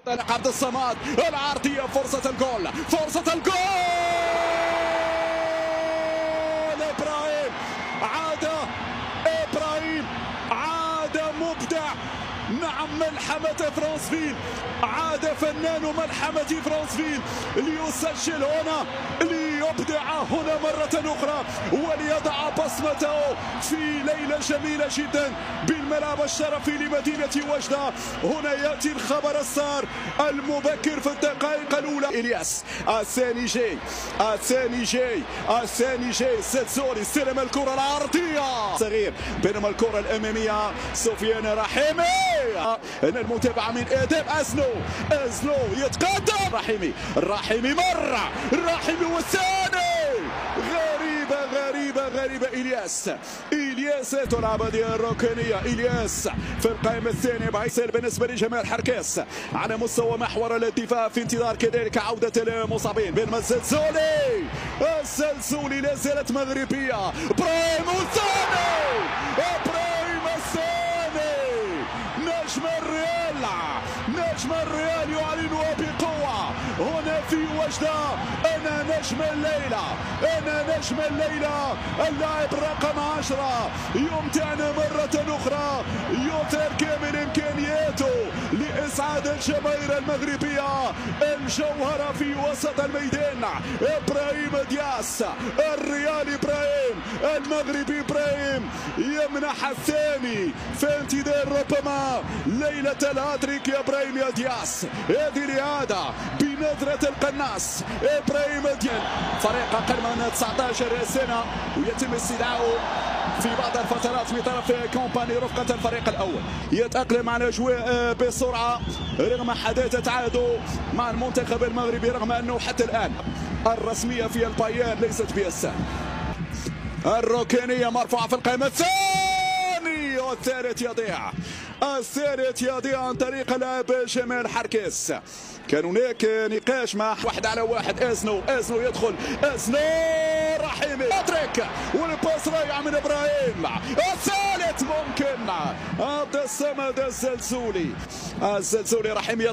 عبد الصمد العرضية، فرصة الجول، فرصة الجول. إبراهيم عاد مبدع. نعم، ملحمة فرانسفيل، عاد فنان ملحمة فرانسفيل ليسجل هنا، ليبدع هنا مرة أخرى وليضع بصمته في ليلة جميلة جدا بالملعب الشرفي لمدينة وجدة. هنا يأتي الخبر السار المبكر في الدقائق الأولى. إلياس الثاني جاي الزلزولي استلم الكرة العرضية صغير، بينما الكرة الأمامية سفيان رحيمي. هنا المتابعة من إدم أزنو يتقدم، رحيمي مرة، رحيمي والثاني. غريبة إلياس تلعب هذه الركنية. إلياس في القائمة الثانية بعيسل بالنسبة لجمال حركاس على مستوى محور الدفاع في انتظار كذلك عودة المصابين. بينما الزلزولي لا زالت مغربية. إبراهيم والثاني، نجم الريال يعلنها بقوة هنا في وجدة. أنا نجم الليلة، اللاعب رقم 10 يمتعنا مرة أخرى، يثير كامل إمكانياته لإسعاد الجماهير المغربية. الجوهرة في وسط الميدان إبراهيم دياس، الريال إبراهيم، المغربي إبراهيم يمنح الثاني في انتظار ربما ليلة الهاتريك يا إبراهيم يا دياس. هذه الإعادة بنظرة القناص إبراهيم دياس، فريق أقل من 19 سنة ويتم استدعائه في بعض الفترات من طرف كومباني رفقة الفريق الأول. يتأقلم على الأجواء بسرعة رغم حداثة عهده مع المنتخب المغربي، رغم أنه حتى الآن الرسمية في البايان ليست بالسهل. الركنية مرفوعة في القائمة الثاني، والثالث يضيع عن طريق اللاعب جمال حركاس. كان هناك نقاش مع 1 على 1. أزنو يدخل، رحيمي باتريك والباس رائع من إبراهيم. الثالث ممكن عبد الصمد الزلزولي. رحيمي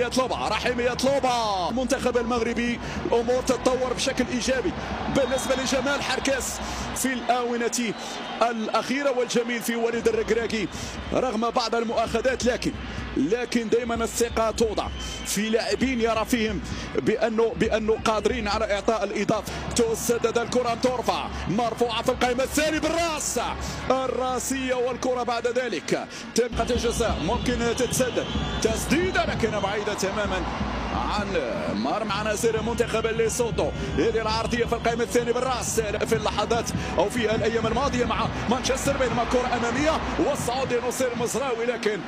يطلبها. المنتخب المغربي الأمور تتطور بشكل إيجابي بالنسبة لجمال حركاس في الآونة الأخيرة. والجميل في وليد الركراكي رغم بعض المؤاخذات لكن دائما الثقة توضع في لاعبين يرى فيهم بأنه قادرين على إعطاء الإضافة. تسدد الكرة، ترفع، مرفوعة في القائمة الثاني بالراس، الراسية، والكرة بعد ذلك تبقى الجزاء ممكن تتسدد تسديدة لكن بعيدة تماما عن مرمى عناصر منتخب ليسوتو. هذه العرضية في القائمة الثاني بالراس في اللحظات أو في الأيام الماضية مع مانشستر، بينما كرة أمامية والصعود لنصير مزراوي لكن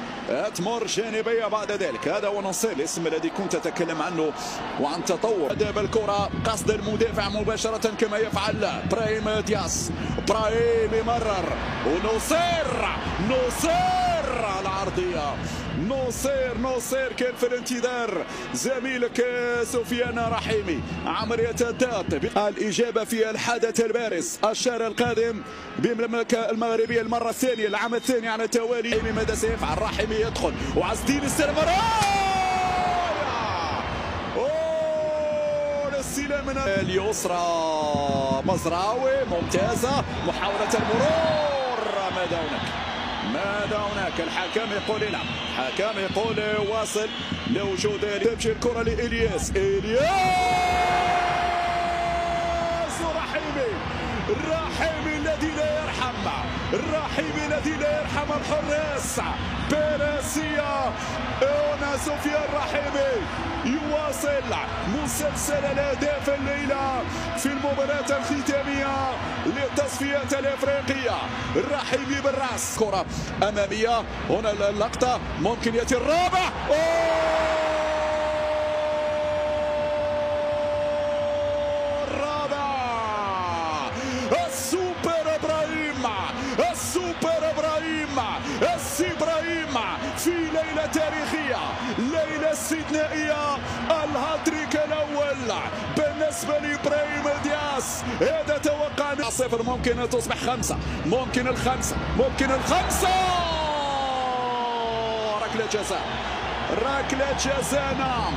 تمر جانبية بعد ذلك. هذا هو نصير الاسم الذي كنت أتكلم عنه وعن تطور أداء الكرة، قصد المدافع مباشرة كما يفعل إبراهيم دياس. إبراهيم يمرر ونصير العرضية. نصير كان في الانتظار زميلك سفيان رحيمي. عملية الضغط، الإجابة في الحدث البارز الشهر القادم بالمملكة المغربية المرة الثانية، العام الثاني على التوالي. ماذا سيفعل؟ رحيمي يدخل وعزدين استلم الاستلام من اليسرى، مزراوي ممتازة، محاولة المرور. ماذا هناك؟ الحكم يقول العب، الحكم يقول واصل لوجود. تمشي الكرة لإلياس، رحيمي الذي لا يرحم، الحراس بيرسيا. هنا سفيان رحيمي يواصل مسلسل الأهداف الليلة في المباراة الختامية للتصفيات الأفريقية. رحيمي بالراس، كرة أمامية، هنا اللقطة ممكن يأتي الرابع. إبراهيم في ليلة تاريخية، ليلة استثنائية، الهاتريك الأول بالنسبة لإبراهيم دياس. هذا توقعنا 0، ممكن تصبح 5، ممكن الخمسة، ركلة جزاء ركلة جزاء نعم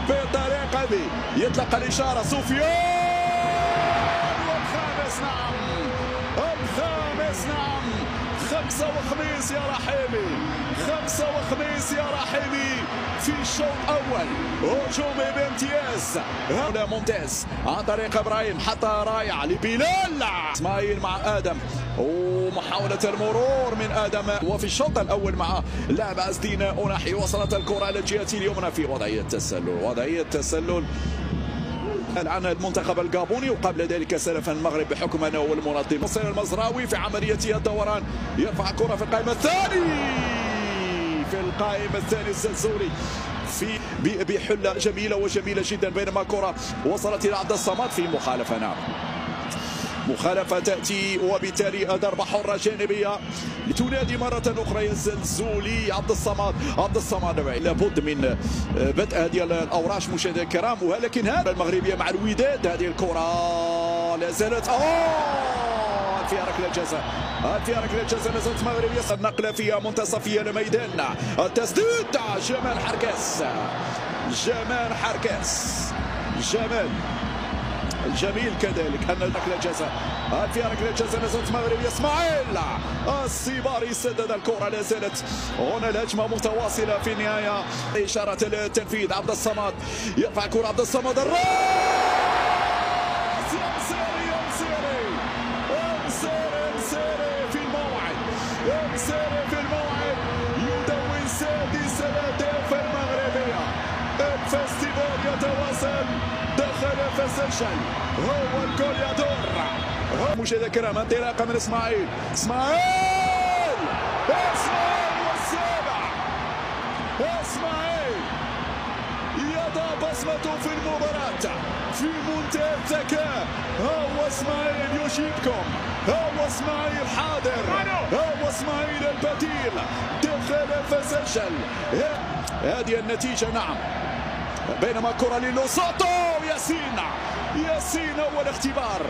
بالطريقة هذه. يطلق الإشارة سفيان والخامس نعم، الخامس نعم. خمسة وخميس يا رحيمي، خمسة وخميس يا رحيمي في الشوط الأول. هجومي بامتياز، هذا ممتاز عن طريق إبراهيم، حتى رائع لبلال. إسماعيل مع آدم ومحاولة المرور من آدم. وفي الشوط الأول مع لاعب أزدين أوناحي وصلت الكرة إلى الجهة اليمنى في وضعية تسلل، وضعية تسلل عن المنتخب الجابوني. وقبل ذلك سلف المغرب بحكم انه هو المنظم. وصل المزراوي في عمليه الدوران، يرفع كره في القائمه الثاني، في القائمه الثاني الزلزولي في بحله جميله وجميله جدا، بينما كره وصلت الى عبد الصمد في مخالفه. نعم مخالفة تأتي وبالتالي ضربة حرة جانبية لتنادي مرة أخرى الزلزولي. عبد الصمد لابد من بدء هذه الأوراش مشاهدينا الكرام، ولكن هذا المغربية مع الوداد. هذه الكرة لا زالت فيها ركلة جزاء، فيها ركلة جزاء لا زالت مغربية. النقلة فيها منتصفية الميدان، التسديد جمال حركاس، جمال الجميل كذلك ان ركله جزاء، فيها ركله جزاء لا زالت مغربيه. اسماعيل السيباري سدد الكره، لا زالت هنا الهجمه متواصله في النهايه. اشاره التنفيذ عبد الصمد، يرفع كره عبد الصمد، الراس ينسيري في الموعد، يدون سادس الاهداف المغربيه. الفستيفال يتواصل، دخل فسجل، هو الجول يدور. مشاهدينا الكرام انطلاقه من اسماعيل والسابع. اسماعيل يضع بصمته في المباراة في منتهى الذكاء. هو اسماعيل يجيبكم، هو اسماعيل حاضر، هو اسماعيل البديل، دخل فسجل. هذه النتيجة نعم. بينما كرة للوساتو، ياسين اول اختبار.